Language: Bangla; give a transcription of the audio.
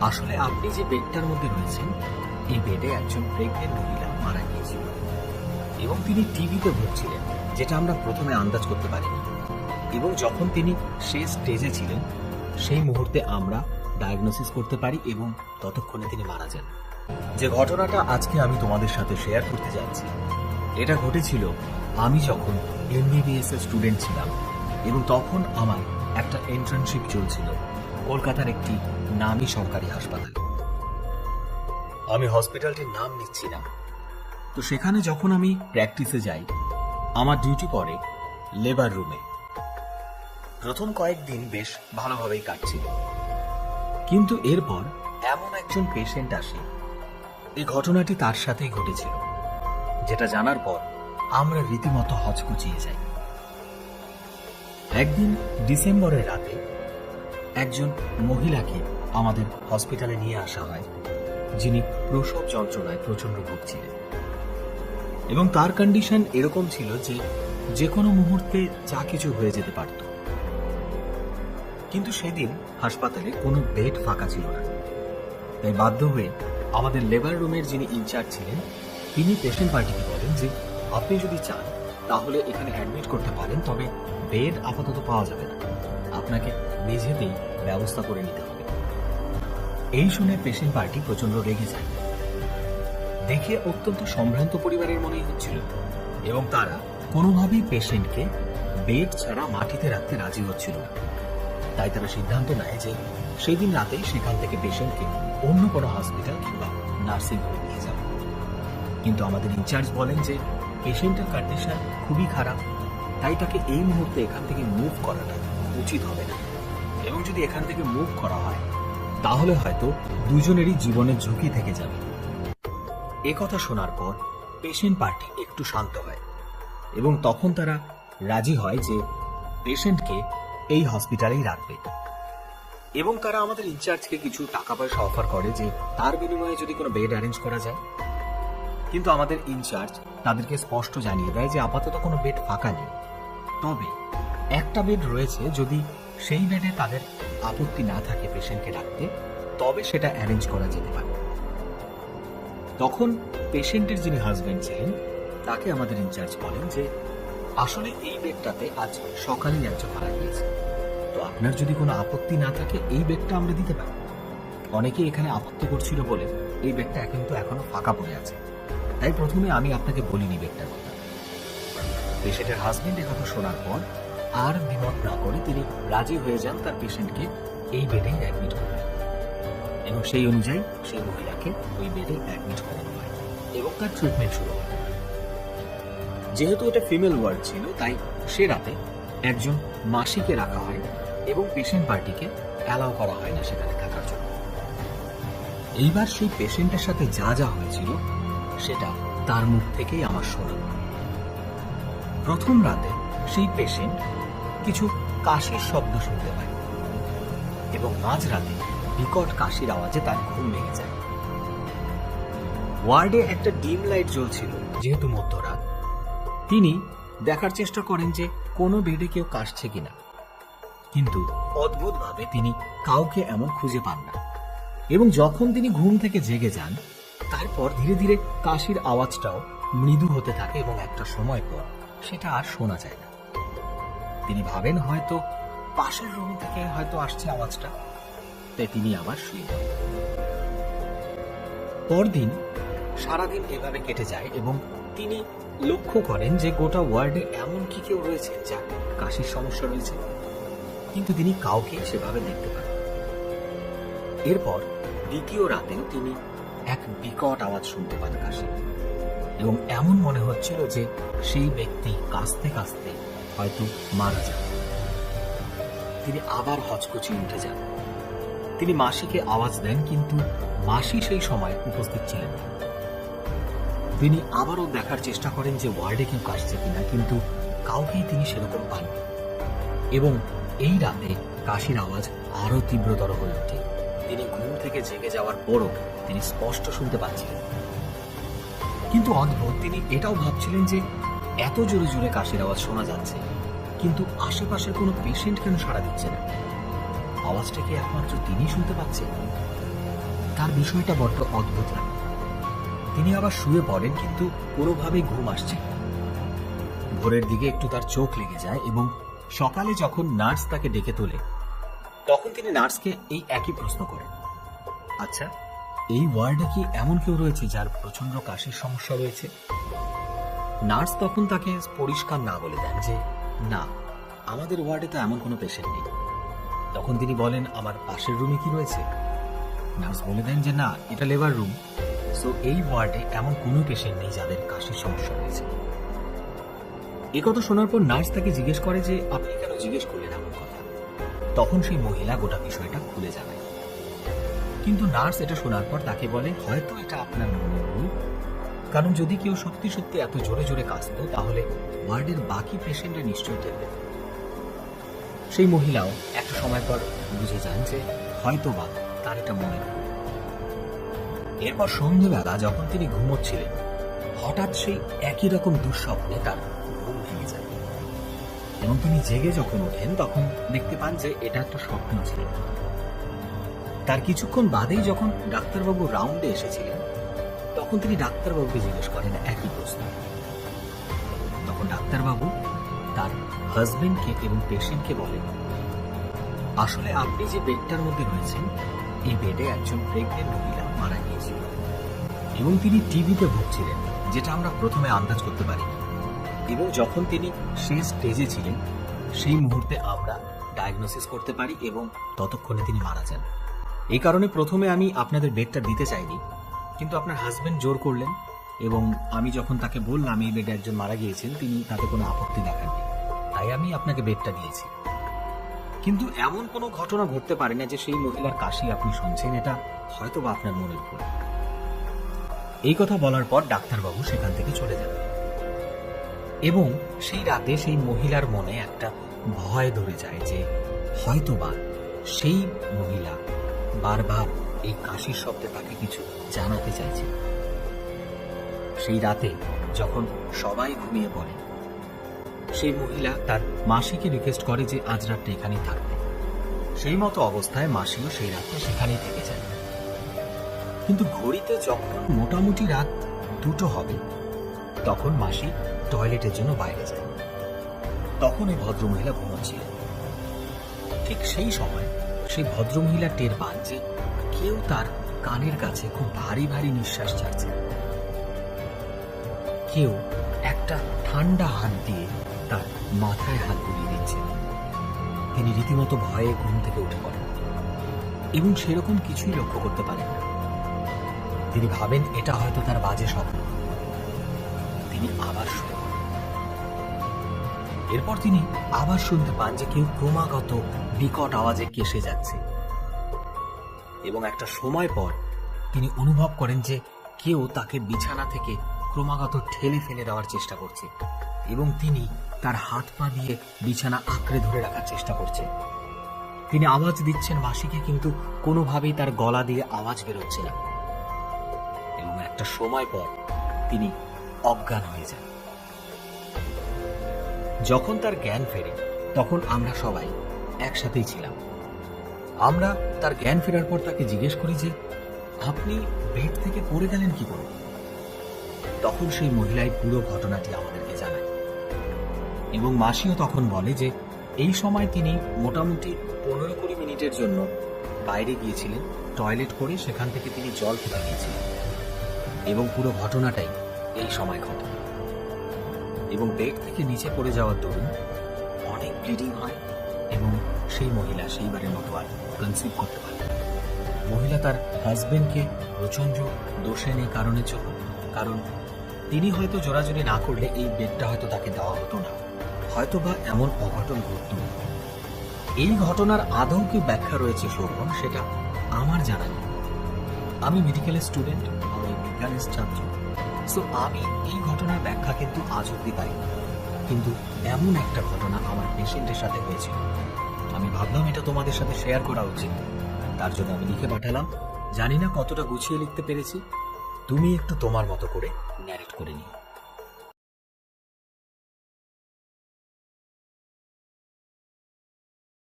আসলে আপনি যে বেডটার মধ্যে রয়েছেন, এই বেডে একজন প্রেগনেন্ট মহিলা মারা গিয়েছিল এবং তিনি টিবিতে ভুগছিলেন, যেটা আমরা প্রথমে আন্দাজ করতে পারিনি। এবং যখন তিনি শেষ স্টেজে ছিলেন, সেই মুহূর্তে আমরা ডায়াগনোসিস করতে পারি এবং ততক্ষণে তিনি মারা যান। যে ঘটনাটা আজকে আমি তোমাদের সাথে শেয়ার করতে যাচ্ছি, এটা ঘটেছিল আমি যখন এমবিবিএস এর স্টুডেন্ট ছিলাম এবং তখন আমার একটা ইন্টার্নশিপ চলছিল কলকাতার একটি নামী সরকারি হাসপাতালে। আমি হসপিটালটির নাম নিচ্ছি না। তো সেখানে যখন আমি প্র্যাকটিসে যাই, আমার ডিউটি পড়ে লেবার রুমে। প্রথম কয়েকদিন বেশ ভালোভাবেই কাটছিল, কিন্তু এরপর এমন একজন পেশেন্ট আসে, এই ঘটনাটি তার সাথেই ঘটেছিল, যেটা জানার পর আমরা রীতিমতো হচকুচিয়ে যাই। একদিন ডিসেম্বরের রাতে একজন মহিলাকে আমাদের হসপিটালে নিয়ে আসা হয়, যিনি প্রসব যন্ত্রণায় প্রচন্ড ভুগছিলেন এবং তার কন্ডিশন এরকম ছিল যে যে কোনো মুহূর্তে যা কিছু হয়ে যেতে পারত। কিন্তু সেদিন হাসপাতালে কোনো বেড ফাঁকা ছিল না, তাই বাধ্য হয়ে আমাদের লেবার রুমের যিনি ইনচার্জ ছিলেন, তিনি পেশেন্ট পার্টিকে বলেন যে আপনি যদি চান তাহলে এখানে অ্যাডমিট করতে পারেন, তবে বেড আপাতত পাওয়া যাবে না, আপনাকে নিজেতেই ব্যবস্থা করে নিতে হবে। এই শুনে পেশেন্ট পার্টি প্রচন্ড রেগে যায়। দেখে অত্যন্ত সম্ভ্রান্ত পরিবারের মনেই হচ্ছিল এবং তারা কোনোভাবেই পেশেন্টকে বেড ছাড়া মাটিতে রাখতে রাজি হচ্ছিল না। তাই তারা সিদ্ধান্ত নেয় যে সেই দিন রাতেই সেখান থেকে পেশেন্টকে অন্য কোনো হসপিটাল কিংবা নার্সিং হোমে নিয়ে যাবে। কিন্তু আমাদের ইনচার্জ বলেন যে পেশেন্টের কন্ডিশন খুবই খারাপ, তাই তাকে এই মুহূর্তে এখান থেকে মুভ করাটা উচিত হবে না, এবং যদি এখান থেকে মুভ করা হয় তাহলে হয়তো দুজনেরই জীবনের ঝুঁকি থেকে যাবে। একথা শোনার পর পেশেন্ট পার্টি একটু শান্ত হয় এবং তখন তারা রাজি হয় যে পেশেন্টকে এই হসপিটালেই রাখবে, এবং তারা আমাদের ইনচার্জকে কিছু টাকা পয়সা অফার করে যে তার বিনিময়ে যদি কোনো বেড অ্যারেঞ্জ করা যায়। কিন্তু আমাদের ইনচার্জ তাদেরকে স্পষ্ট জানিয়ে দেয় যে আপাতত কোনো বেড ফাঁকা নেই, তবে একটা বেড রয়েছে, যদি সেই বেডে তাদের আপত্তি না থাকে পেশেন্টকে রাখতে, তবে সেটা অ্যারেঞ্জ করা যেতে পারে। তখন পেশেন্টের যিনি হাজবেন্ড ছিলেন, তাকে আমাদের ইনচার্জ বলেন যে আসলে এই বেডটাতে আজ সকালেই একজন মারা গিয়েছে, তো আপনার যদি কোনো আপত্তি না থাকে এই বেডটা আমরা দিতে পারি। অনেকে এখানে আপত্তি করছিল বলে এই বেডটা কিন্তু এখনো ফাঁকা পড়ে আছে, তাই প্রথমে আমি আপনাকে বলিনি বেডটার কথা। পেশেন্টের হাজবেন্ড এ কথা শোনার পর আর দ্বিমত না করে তিনি রাজি হয়ে যান তার পেশেন্টকে এই বেডেই অ্যাডমিট করবেন, এবং সেই অনুযায়ী সেই মহিলাকে ওই বেডে অ্যাডমিট করানো হয় এবং তার ট্রিটমেন্ট শুরু হয়। যেহেতু এটা ফিমেল ওয়ার্ড ছিল, তাই সে রাতে একজন মাসিকে রাখা হয় এবং পেশেন্ট পার্টিকে অ্যালাউ করা হয় না সেখানে থাকার জন্য। এইবার সেই পেশেন্টের সাথে যা যা হয়েছিল সেটা তার মুখ থেকেই আমার শোনা। প্রথম রাতে সেই পেশেন্ট কিছু কাশির শব্দ শুনতে পায় এবং মাঝরাতে বিকট কাশির আওয়াজে তার ঘুম ভেঙে যায়। ওয়ার্ডে একটা ডিম লাইট জ্বলছিল, যেহেতু মধ্যরাত, তিনি দেখার চেষ্টা করেন যে কোনো বেডে কেউ কাশছে কিনা, কিন্তু অদ্ভুতভাবে তিনি কাউকে এমন খুঁজে পান না। এবং যখন তিনি ঘুম থেকে জেগে যান, তারপর ধীরে ধীরে কাশির আওয়াজটাও মৃদু হতে থাকে এবং একটা সময় পর সেটা আর শোনা যায় না। তিনি ভাবেন হয়তো পাশের রুম থেকে হয়তো আসছে আওয়াজটা, তাই তিনি আবার শুয়ে পড়েন। পরদিন সারাদিন এভাবে কেটে যায় এবং তিনি লক্ষ্য করেন যে গোটা ওয়ার্ডে এমন কি কেউ রয়েছে যার কাশির সমস্যা রয়েছে, কিন্তু তিনি কাউকে সেভাবে দেখতে পান। এরপর দ্বিতীয় রাতেও তিনি এক বিকট আওয়াজ শুনতে পান কাশি, এবং এমন মনে হচ্ছিল যে সেই ব্যক্তি কাশতে কাশতে হয়তো মারা যাবে। তিনি আবার হচকুচি উঠে যান। তিনি মাসিকে আওয়াজ দেন, কিন্তু মাসি সেই সময় উপস্থিত ছিলেন না। তিনি আবারও দেখার চেষ্টা করেন যে ওয়ার্ডে কেউ কাশছে কিনা, কিন্তু কাউকেই তিনি সেরকম পান। এবং এই রাতে কাশির আওয়াজ আরো তীব্রতর হয়ে ওঠে। তিনি ঘুম থেকে জেগে যাওয়ার পরও তিনি স্পষ্ট শুনতে পাচ্ছিলেন। কিন্তু অদ্ভুত, তিনি এটাও ভাবছিলেন যে এত জোরে জোরে কাশির আওয়াজ শোনা যাচ্ছে, কিন্তু আশেপাশের কোনো পেশেন্ট কেন সাড়া দিচ্ছে না? আওয়াজটা কি একমাত্র তিনি শুনতে পাচ্ছেন? তার বিষয়টা বড্ড অদ্ভুত লাগে। তিনি আবার শুয়ে পড়েন, কিন্তু কোনোভাবেই ঘুম আসছে না। ভোরের দিকে একটু তার চোখ লেগে যায় এবং সকালে যখন নার্স তাকে ডেকে তোলে তখন তিনি নার্সকে এই একই প্রশ্ন করেন, আচ্ছা, এই ওয়ার্ডে কি এমন কেউ রয়েছে যার প্রচন্ড কাশির সমস্যা রয়েছে? নার্স তখন তাকে পরিষ্কার না বলে দেন যে না, আমাদের ওয়ার্ডে তো এমন কোনো পেশেন্ট নেই। তখন তিনি বলেন, আমার পাশের রুমে কি রয়েছে? নার্স বলে দেন যে না, এটা লেবার রুম, সো এই ওয়ার্ডে এমন কোনো পেশেন্ট নেই যাদের কাশির সমস্যা রয়েছে। এই কথা শোনার পর নার্স তাকে জিজ্ঞেস করে যে আপনি কেন জিজ্ঞেস করলেন এমন কথা? তখন সেই মহিলা গোটা বিষয়টা খুলে জানায়। কিন্তু নার্স এটা শোনার পর তাকে বলে, হয়তো এটা আপনার মনের ভুল, কারণ যদি কেউ সত্যি সত্যি এত জোরে জোরে কাশত তাহলে ওয়ার্ডের বাকি পেশেন্টরা নিশ্চয়ই টের পেত। সেই মহিলাও একটা সময় পর বুঝে যান যে হয়তো বা তার এটা মনের ভুল। এরপর সন্ধ্যেবেলা যখন তিনি ঘুমোচ্ছিলেন, হঠাৎ সেই একই রকম দুঃস্বপ্নে তার ঘুম ভেঙে যায় এবং তিনি জেগে যখন ওঠেন তখন দেখতে পান যে এটা একটা স্বপ্ন ছিল। তার কিছুক্ষণ বাদেই যখন ডাক্তারবাবু রাউন্ডে এসেছিলেন তখন তিনি ডাক্তারবাবুকে জিজ্ঞেস করেন একই প্রশ্ন। তখন ডাক্তারবাবু তার হাজবেন্ডকে এবং পেশেন্টকে বলেন, আসলে আপনি যে বেডটার মধ্যে রয়েছেন এই বেডে একজন প্রেগনেন্ট মহিলা মারা গিয়েছিল এবং তিনি টিবিতে ভুগছিলেন, যেটা আমরা প্রথমে আন্দাজ করতে পারিনি, এবং যখন তিনি সেই স্টেজে ছিলেন সেই মুহূর্তে আমরা ডায়াগনোসিস করতে পারি এবং ততক্ষণে তিনি মারা যান। এই কারণে প্রথমে আমি আপনাদের বেডটা দিতে চাইনি, কিন্তু আপনার হাজবেন্ড জোর করলেন এবং আমি যখন তাকে বললাম এই বেডে একজন মারা গিয়েছেন, তিনি তাতে কোনো আপত্তি দেখাননি, তাই আমি আপনাকে বেডটা দিয়েছি। কিন্তু এমন কোনো ঘটনা ঘটতে পারে না যে সেই মহিলার কাশি আপনি শুনছেন, এটা হয়তো বা আপনার মনের ভুল। এই কথা বলার পর ডাক্তারবাবু সেখান থেকে চলে যান এবং সেই রাতে সেই মহিলার মনে একটা ভয় ধরে যায় যে হয়তোবা সেই মহিলা বারবার এই কাশির শব্দে তাকে কিছু জানাতে চাইছে। সেই রাতে যখন সবাই ঘুমিয়ে পড়ে, সেই মহিলা তার মাসিকে রিকোয়েস্ট করে যে আজ রাতটা এখানেই থাকবে। সেই মতো অবস্থায় মাসিও সেই রাতে সেখানেই থেকে যায়। কিন্তু ঘড়িতে যখন মোটামুটি রাত 2টো হবে তখন মাসি টয়লেটের জন্য বাইরে যায়। তখন ওই ভদ্রমহিলা ঘুমোচ্ছিলেন। ঠিক সেই সময় সেই ভদ্রমহিলা টের পান যে কেউ তার কানের কাছে খুব ভারী ভারী নিঃশ্বাস ছাড়ছে। কেউ একটা ঠান্ডা হাত দিয়ে তার মাথায় হাত বুলিয়ে দিচ্ছে। তিনি রীতিমতো ভয়ে ঘুম থেকে উঠে পড়েন এবং সেরকম কিছুই লক্ষ্য করতে পারেন না। তিনি ভাবেন এটা হয়তো তার বাজে স্বপ্ন। তিনি আবার শুয়ে পড়েন। এরপর তিনি আবার শুনতে পান যে কেউ ক্রমাগত বিকট আওয়াজে কেসে যাচ্ছে এবং একটা সময় পর তিনি অনুভব করেন যে কেউ তাকে বিছানা থেকে ক্রমাগত ঠেলে ফেলে দেওয়ার চেষ্টা করছে এবং তিনি তার হাত পা দিয়ে বিছানা আঁকড়ে ধরে রাখার চেষ্টা করছে। তিনি আওয়াজ দিচ্ছেন মাসিকে, কিন্তু কোনোভাবেই তার গলা দিয়ে আওয়াজ বেরোচ্ছে না এবং একটা সময় পর তিনি অজ্ঞান হয়ে যান। যখন তার জ্ঞান ফেরে তখন আমরা সবাই একসাথেই ছিলাম। আমরা তার জ্ঞান ফেরার পর তাকে জিজ্ঞেস করি যে আপনি বেড থেকে পড়ে গেলেন কি করে? তখন সেই মহিলাই পুরো ঘটনাটি আমাদেরকে জানায় এবং মাসিও তখন বলে যে এই সময় তিনি মোটামুটি 15-20 মিনিটের জন্য বাইরে গিয়েছিলেন টয়লেট করে, সেখান থেকে তিনি জল খেতে গিয়েছিলেন এবং পুরো ঘটনাটাই এই সময় ঘটে এবং বেড থেকে নিচে পড়ে যাওয়ার দরুন অনেক ব্লিডিং হয় এবং সেই মহিলা সেইবারের মতো আর কনসিভ করতে পারে। মহিলা তার হাজবেন্ডকে প্রচন্ড দোষে নেই কারণের জন্য, কারণ তিনি হয়তো জোরাজুরি না করলে এই বেডটা হয়তো তাকে দেওয়া হতো না, হয়তো বা এমন অঘটন ঘটত। এই ঘটনার আদৌ কি ব্যাখ্যা রয়েছে শোভন, সেটা আমার জানা নেই। আমি মেডিকেলের স্টুডেন্ট, আমি বিজ্ঞানের ছাত্র, সো আমি এই ঘটনার ব্যাখ্যা কিন্তু আজ অব্দি পাই না। কিন্তু এমন একটা ঘটনা আমার পেশেন্টের সাথে হয়েছিল, আমি ভাবলাম এটা তোমাদের সাথে শেয়ার করা উচিত, তার জন্য আমি লিখে পাঠালাম। জানি না কতটা গুছিয়ে লিখতে পেরেছি, তুমি একটু তোমার মতো করে ন্যারেট করে নিও।